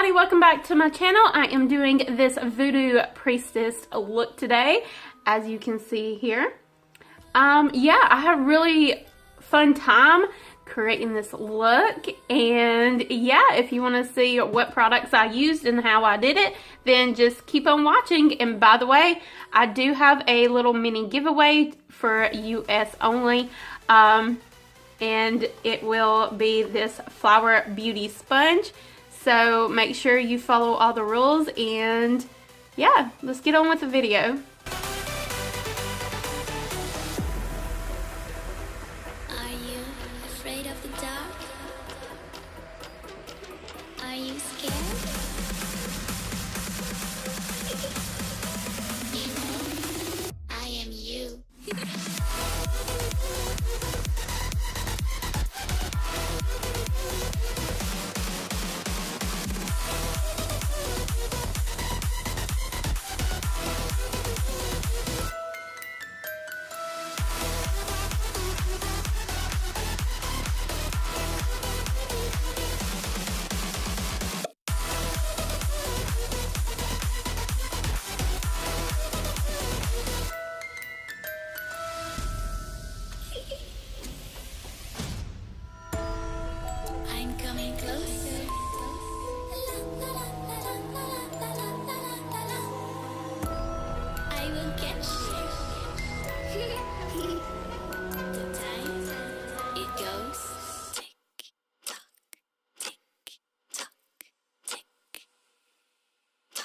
everybody, welcome back to my channel. I am doing this Voodoo Priestess look today, as you can see here. Yeah, I had a really fun time creating this look, and yeah, if you want to see what products I used and how I did it, then just keep on watching. And by the way, I do have a little mini giveaway for US only, and it will be this Flower Beauty sponge. So make sure you follow all the rules, and yeah, let's get on with the video. Are you afraid of the dark? Are you scared? You know, I am you. I'm coming closer. I will catch you. The time it goes tick tock, tick tock, tick tock.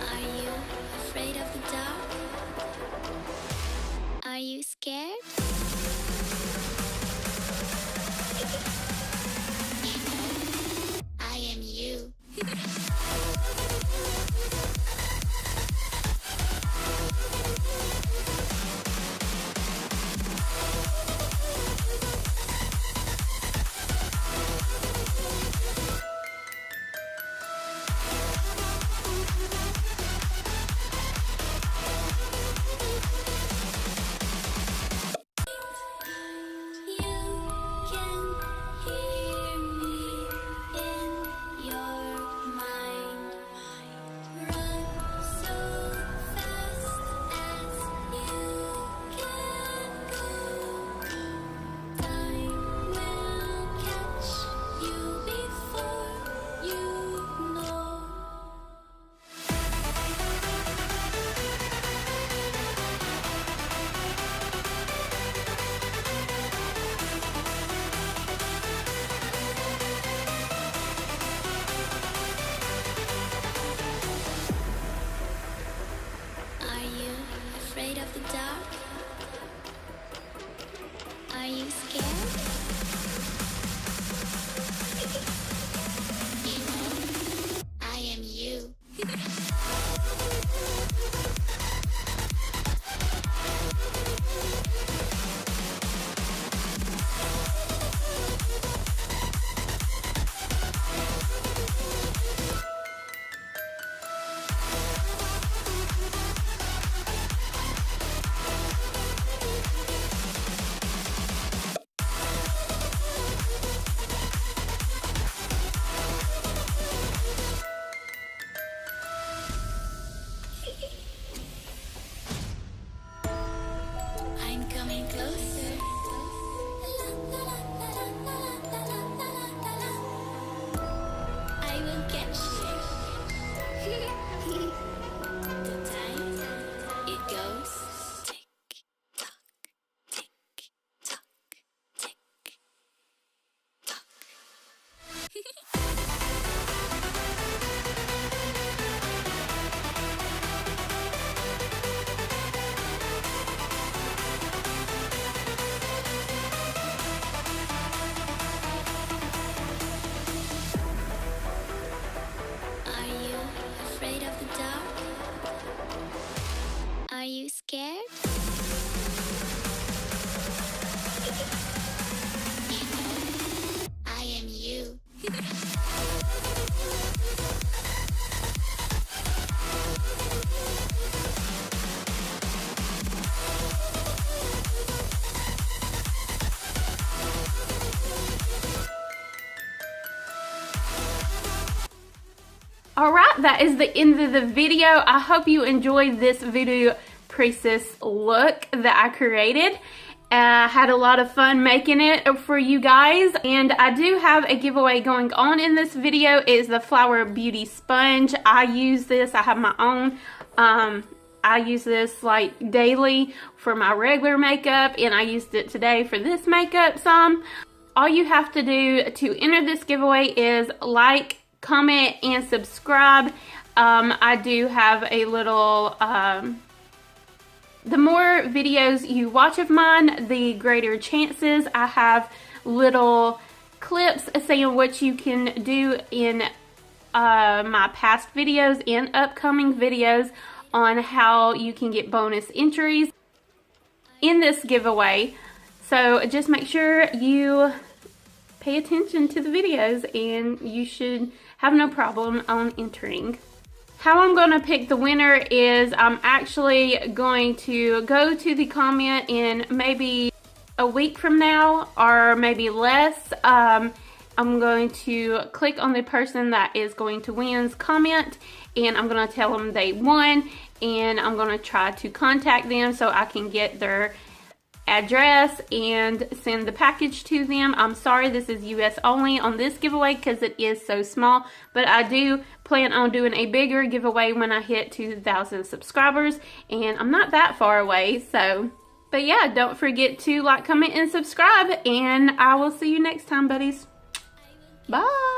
Are you afraid of the dark? Are you scared? I am you. You can hear me in your mind. Run so fast as you can go. Time will catch you before you know. Are you afraid of the dark? Are you scared? You know, I am you. Alright, that is the end of the video. I hope you enjoyed this Voodoo Priestess look that I created. I had a lot of fun making it for you guys, and I do have a giveaway going on in this video. It is the Flower Beauty Sponge. I use this, I have my own. I use this like daily for my regular makeup, and I used it today for this makeup some. All you have to do to enter this giveaway is like, comment, and subscribe. I do have a little, the more videos you watch of mine, the greater chances. I have little clips saying what you can do in my past videos and upcoming videos on how you can get bonus entries in this giveaway. So just make sure you pay attention to the videos and you should have no problem on entering. How I'm going to pick the winner is I'm actually going to go to the comment in maybe a week from now or maybe less. I'm going to click on the person that is going to win's comment, and I'm going to tell them they won, and I'm going to try to contact them so I can get their address and send the package to them. I'm sorry, this is US only on this giveaway because it is so small, but I do plan on doing a bigger giveaway when I hit 2,000 subscribers, and I'm not that far away. So, but yeah, don't forget to like, comment, and subscribe, and I will see you next time, buddies. Bye.